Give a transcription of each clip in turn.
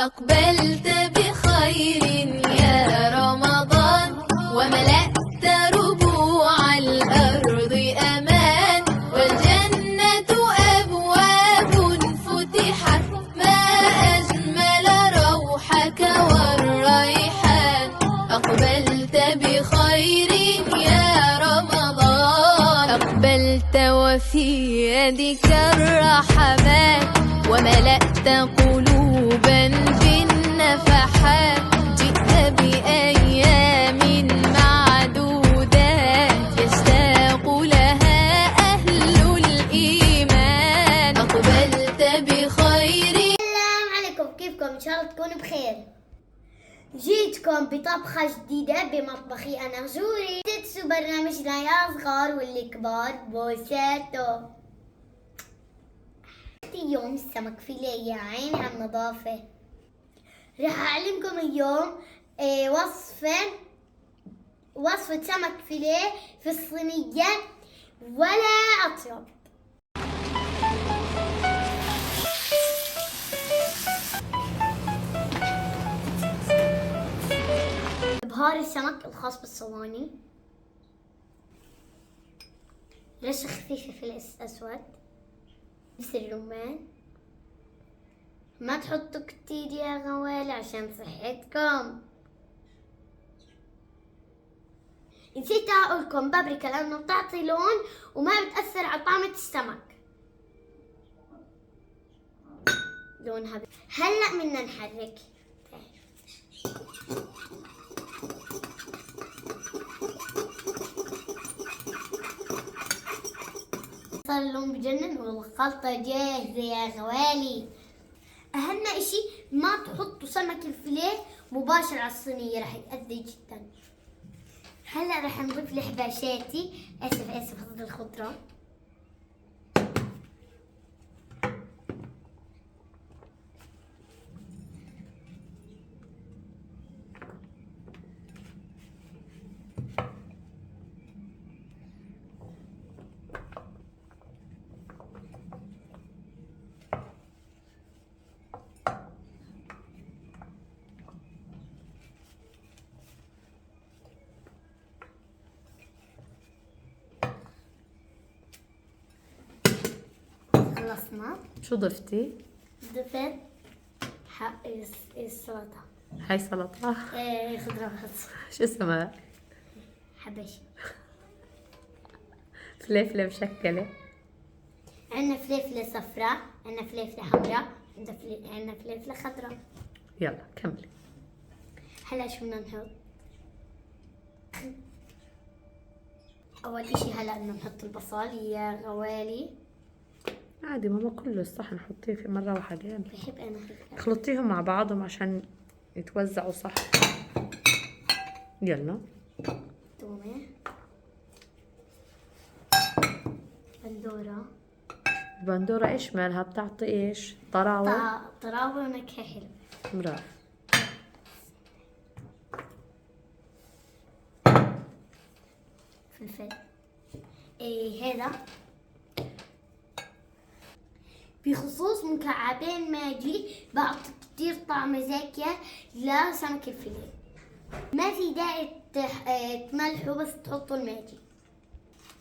أقبلت بخير يا رمضان، وملأت ربوع الأرض أمان، والجنة أبواب فتحت، ما أجمل روحك والريحان. أقبلت بخير يا رمضان، أقبلت وفي يدك الرحمات، وملأت قلوبا بالنفحات. جئت بأيام معدودات يشتاق لها أهل الإيمان. أقبلت بخير. السلام عليكم، كيفكم؟ إن شاء الله تكونوا بخير. جيتكم بطبخة جديدة بمطبخي أنا جوري. تنسوا برنامجنا يا صغار واللي كبار بوساتو. اليوم السمك فيليه، يا عيني على النظافة. راح أعلمكم اليوم وصفة سمك فيليه في الصينية ولا أطيب. بهار السمك الخاص بالصواني، رشة خفيفة فلفل أسود، دبس الرمان. ما تحطوا كتير يا غوالي عشان صحتكم. نسيت أقولكم بابريكا لأنه بتعطي لون وما بتأثر على طعمة السمك. لونها هلأ بدنا نحرك. صار اللون بجنن والخلطة جاهزة يا غوالي. أهم إشي ما تحطوا سمك الفيليه مباشر على الصينية، رح يأذي جدا. هلا رح نضيف لي حباشاتي، آسف هذا الخضرة. خلصنا. شو ضفتي؟ ضفت السلطة. هاي سلطة؟ خضروات. شو اسمها؟ حبشي. فليفلة مشكلة. عندنا فليفلة صفراء، عندنا فليفلة حمراء، عندنا فليفلة خضراء. يلا كملي. هلا شو بدنا نحط؟ أول إشي هلا بدنا نحط البصل يا غوالي. عادي ماما كله الصحن حطيه في مرة واحدة يعني. بحب أنا هيك. خلطيهم مع بعضهم عشان يتوزعوا صح. يلا. تومة. بندورة. البندورة ايش مالها؟ بتعطي ايش؟ طراوة؟ طراوة ونكهة حلوة. برافو. فلفل. هذا بخصوص مكعبين ماجي بعطي كتير طعم زاكية لسمك الفيليه. ما في داعي تملحوا، بس تحطوا الماجي.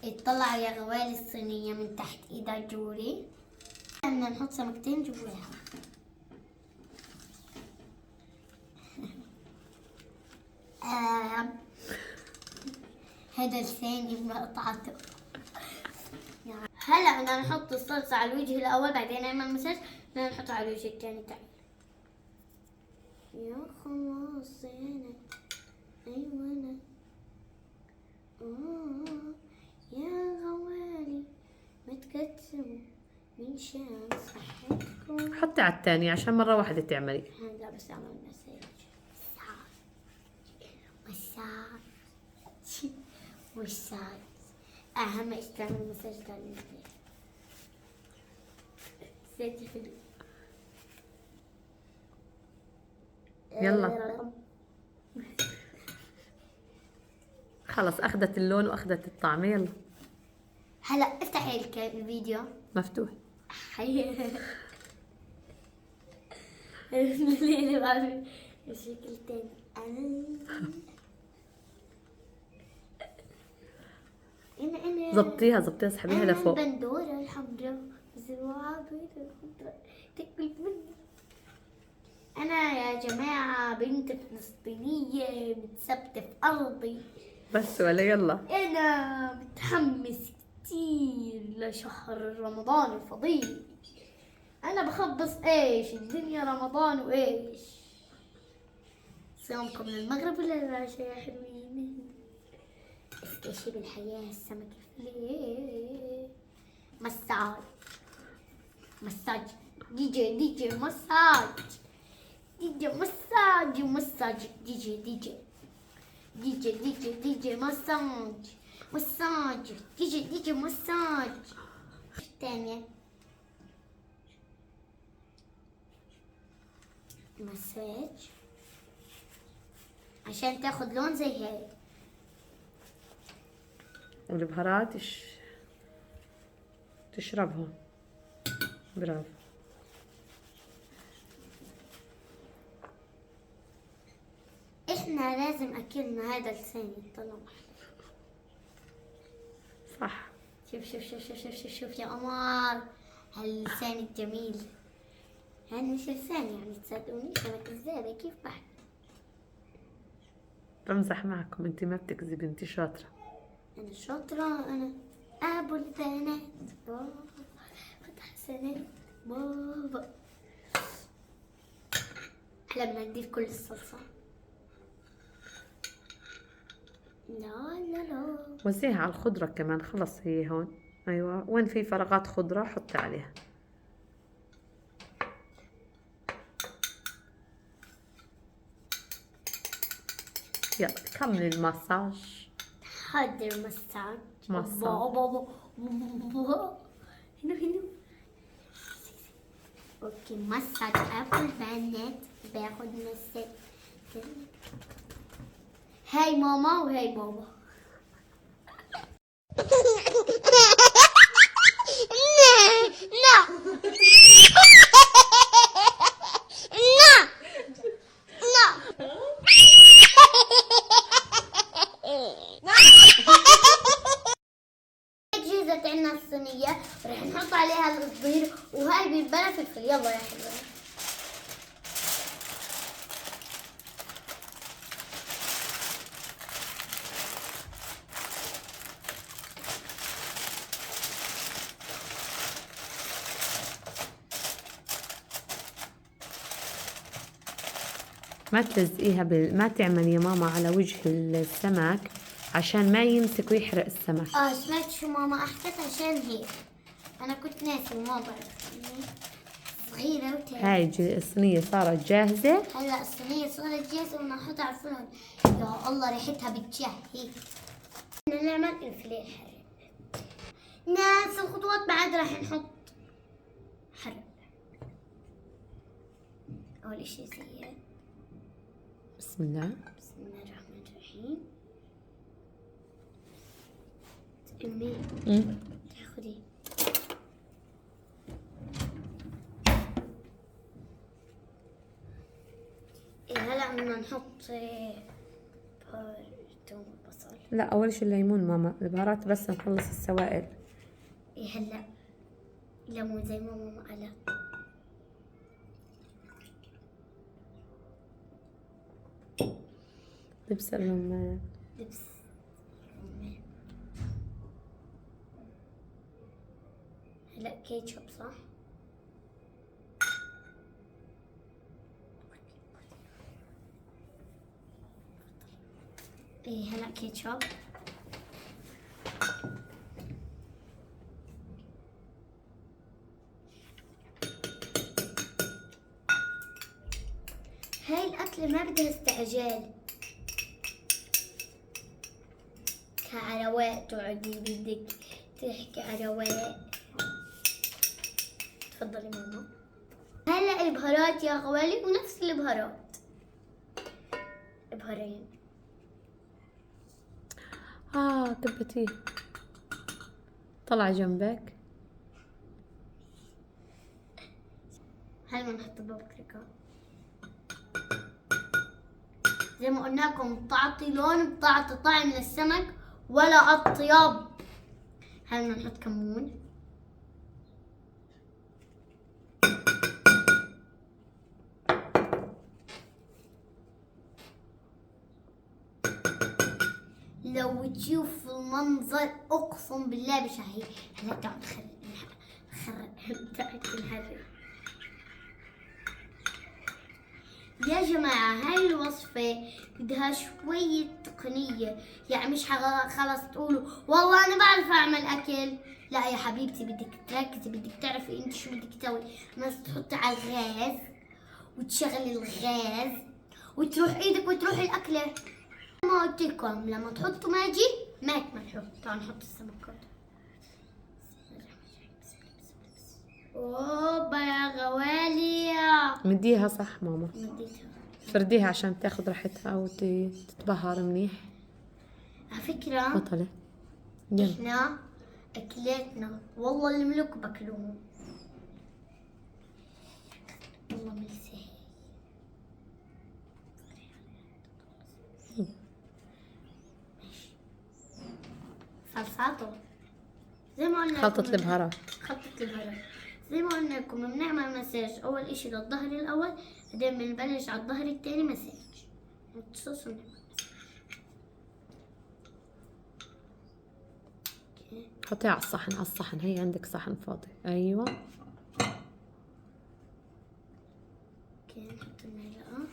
اطلعوا يا غوالي الصينية من تحت ايدها جوري. بدنا نحط سمكتين جواها. هذا لساني بقطعته. هلا بدنا نحط الصلصة على الوجه الأول، بعدين نعمل مساج، بدنا نحطه على الوجه الثاني. تعال يا خلاص أنا أيوة أنا يا غوالي ما تكتموا من شان صحتكم. حطي على الثانية عشان مرة واحدة تعملي. لا بس أعمل مساج. مساج أهم إشي تعمل مساج للرجلين. زيتي حلو. يلا. خلص اخذت اللون واخذت الطعم. يلا هلا افتحي الفيديو. مفتوح. اللي بعمل بشكل تاني. أنا زبطيها اسحبيها أنا لفوق. البندورة الحمراء زروعة بين الخضرة تاكل مني. أنا يا جماعة بنت فلسطينية متثبتة في أرضي. بس ولا يلا. أنا متحمس كتير لشهر رمضان الفضيل. أنا بخبص إيش الدنيا رمضان وإيش صيام قبل المغرب ولا العشاء يا حلوين. استشي بالحياة السمك الفيليه. مساج دي جي مساج ومساج دي جي مساج دي جي مساج. الثانية مساج عشان تاخد لون زي هيك. والبهارات تشربها. برافو. احنا لازم اكلنا هذا لساني طالما. صح. شوف يا قمر هاللسان الجميل. هذا مش لسان يعني تصدقوني انا كذابة كيف بحكي. بمزح معكم، انت ما بتكذبي، انت شاطرة. انا شاطرة. انا ابو البنات بابا فتح سنة بابا. احنا بدنا نضيف كل الصلصة. لا وزيها على الخضرة كمان. خلص هي هون. ايوه، وين في فراغات خضرة حطي عليها. يلا كملي المساج. هذا المساج. مساج. بابا هنا اوكي. مساج ابو البنات باخد مساج. هاي ماما وهاي بابا. جهزت عنا الصينية ورح نحط عليها الصغير وهاي بيتبلا فلفل. يلا يا حلوة. ما تلزقيها ما تعملي يا ماما على وجه السمك عشان ما يمسك ويحرق السمك. سمعت شو ماما احكت عشان هيك. انا كنت ناسي وما بعرف. صغيرة وتاني. هاي الصينية صارت جاهزة. هلا الصينية صارت جاهزة ونحطها على الفرن. يا الله ريحتها بتشهي. بدنا نعمل الفليه الحرق. ناس الخطوات بعد راح نحط حرق. أول إشي زيت. بسم الله. بسم الله الرحمن الرحيم. أمي تاخدي هلا بدنا نحط بهار توم وبصل. لا اول شي الليمون ماما، البهارات بس نخلص السوائل. هلا ليمون زي ما ماما قالت. دبس الرمان. دبس رمان. هلا كيتشب صح؟ هلا كيتشب. هاي الأكلة ما بدها استعجال. على رواق تقعدي بدك تحكي على رواق. تفضلي ماما. هلا البهارات يا خوالي ونفس البهارات. بهارين. كبتيه. طلع جنبك. هل بنحط بابريكا؟ زي ما قلنا لكم بتعطي لون، بتعطي طعم للسمك ولا أطيب. هل نحط كمون؟ لو تشوف المنظر اقسم بالله بشهي. هلا تعال نحرك. يا جماعة هاي الوصفة بدها شوية تقنية، يعني مش خلاص تقولوا والله أنا بعرف أعمل أكل. لا يا حبيبتي بدك تركزي، بدك تعرفي أنت شو بدك تسوي. بس تحطي على الغاز وتشغلي الغاز وتروح إيدك وتروح الأكلة. ما قلت لكم لما تحطوا ماجي ما تملحوا. تعالوا نحط السمكات. اوبا يا غوالي. مديها صح ماما، مديتها. فرديها عشان تاخد راحتها وتتبهر منيح. على فكرة بطلة. يلا احنا اكلاتنا والله الملوك باكلوهم. والله ملسه. صلصاته زي ما قلنا خلطة لكم. البهارات. خلطة البهارات زي ما قلنا لكم بنعمل مساج اول اشي للظهر الاول، بعدين بنبلش على الظهر التاني مساج. الصوص ونعمل مساج. حطيها على الصحن، على الصحن. هي عندك صحن فاضي. ايوه اوكي نحط المعلقة.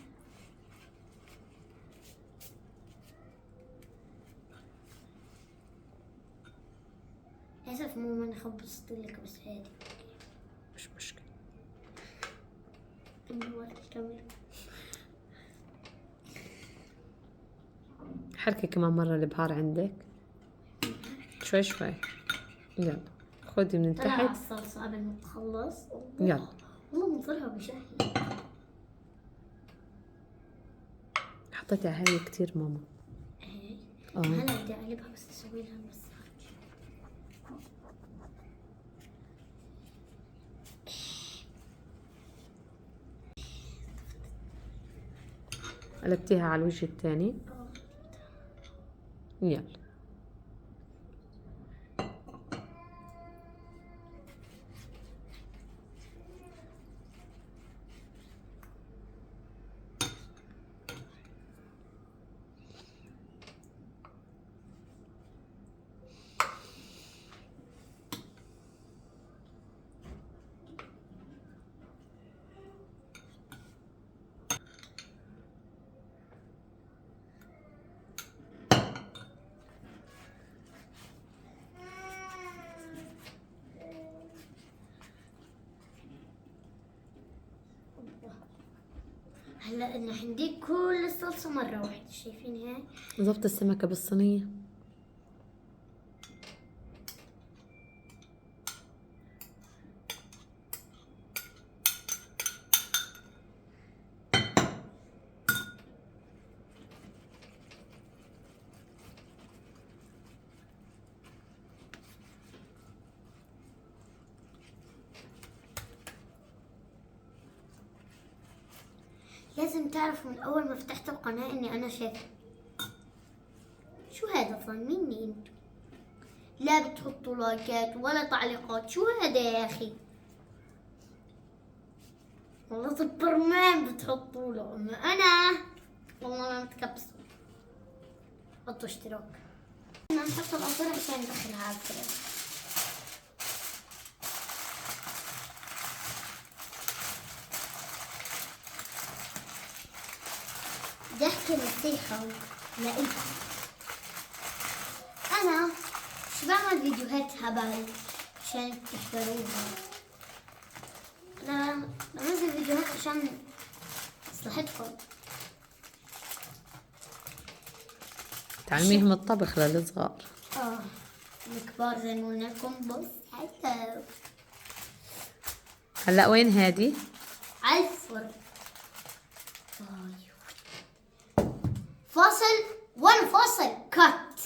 للأسف مو أنا خبصت لك بس هادي. مش مشكلة. الكاميرا. حركي كمان مرة البهار عندك شوي شوي. يلا خدي من طلع تحت. الصلصة قبل ما تخلص. يلا والله منظرها بشهي. حطيتي هاي كتير ماما. هلا بدي اقلبها بس اسوي لها مساج. قلبتيها على الوجه الثاني. يلا هلا انا عندي كل الصلصة مرة واحدة. شايفين هاي؟ ضبط السمكة بالصينية. لازم تعرفوا من اول ما فتحت القناة اني انا شيف. شو هذا صامميني انتو؟ لا بتحطوا لايكات ولا تعليقات. شو هذا يا اخي؟ والله سوبرمان بتحطوا له. اما انا والله ما متكبسوا. حطوا اشتراك. انا نحط القطر عشان ندخلها على الفرن. ضحكة نصيحة لإلكم. أنا مش بعمل فيديوهات هبل عشان تحضروها. أنا بنزل فيديوهات عشان مصلحتكم. تعلميهم الطبخ للصغار. الكبار زي ما قلنا لكم. بص حتى هلا وين هادي؟ على الفرن. فاصل وانا فاصل كات.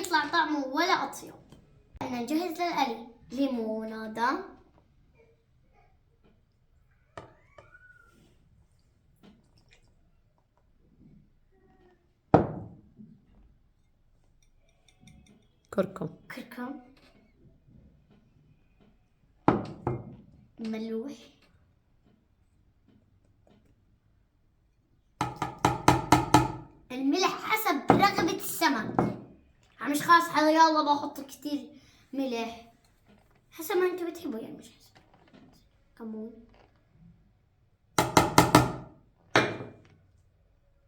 يطلع طعمه ولا أطيب. أنا نجهز للقلي ليمونادة، كركم، ملوح، الملح حسب رغبة السمك. مش خاص على يلا بحط كتير ملح، حسب ما انتوا بتحبوا يعني، مش حسب. كمون،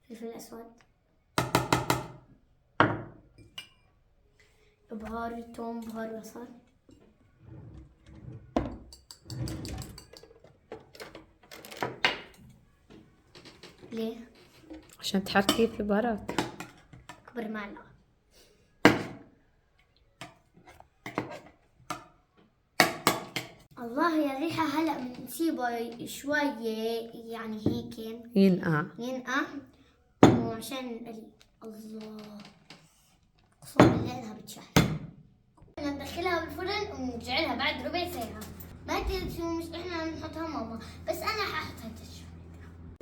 فلفل اسود، بهار توم، بهار بصل، ليه؟ عشان تحركي في بهارات. كبر معلقة. الله يا الريحة هلا بنسيبه شوية يعني هيك ينقع. وعشان نقلي. الله، قسم بالله انها بتشهي. ندخلها بالفرن ونرجعلها بعد ربع ساعة. ما تنسوا مش احنا بنحطها ماما، بس انا ححطها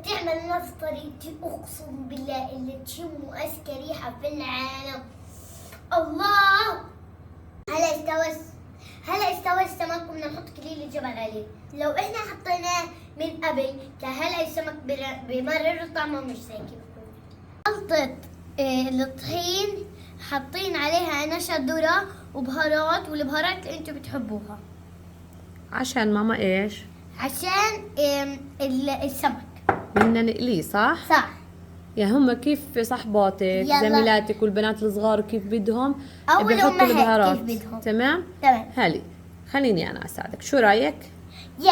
تعمل نفس طريقتي، اقسم بالله اللي تشموا اذكى ريحة في العالم. الله، هلا استوى السمك وبدنا نحط كليل الجبل عليه. لو احنا حطيناه من قبل كان هلا السمك بمرر طعمه مش زي كيف. خلطة الطحين حاطين عليها نشا ذرة وبهارات، والبهارات اللي انتم بتحبوها. عشان ماما ايش؟ عشان السمك بدنا نقليه صح؟ صح. يا هم كيف صحباتك يلا. زميلاتك والبنات الصغار كيف بدهم أو بيحطوا الأمهات البهارات. كيف بدهم. تمام؟ تمام. هلي خليني انا اساعدك، شو رايك؟ يس.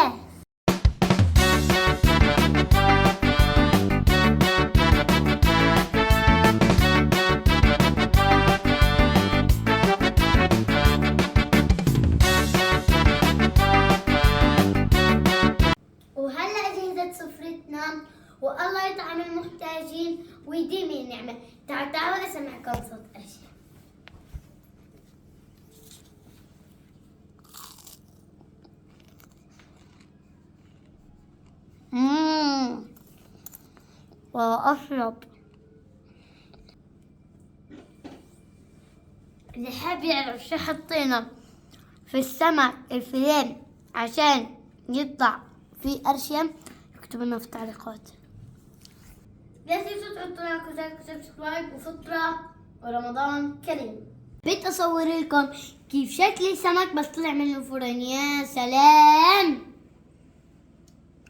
وهلا جهزت سفرتنا، والله يطعم المحتاجين ويديم النعمة. تعالوا اسمعكم صوت اشياء. واشرب. اللي حاب يعرف شو حطينا في السمك الفيليه عشان يطلع في أرشم اكتبوا لنا في التعليقات. لا تنسوا تحطوا لنا سبسكرايب وفطرة ورمضان كريم. بدي أصور لكم كيف شكل السمك بس طلع من الفرن. يا سلام.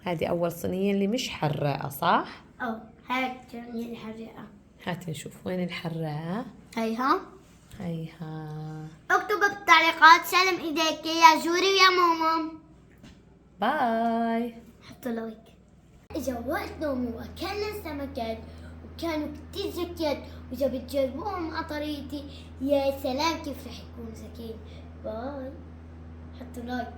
هذه اول صينيه اللي مش حراقه صح؟ هاك هي الحريقة. هاتي نشوف وين الحراقه. هيها اكتبوا بالتعليقات سلم ايديك يا جوري ويا ماما. باي. حطوا لايك. اجا وقت نومي واكلنا السمكات وكانوا كتير زكيات، واذا بتجربوهم على طريقتي يا سلام كيف رح يكون زكي. باي. حطوا لايك.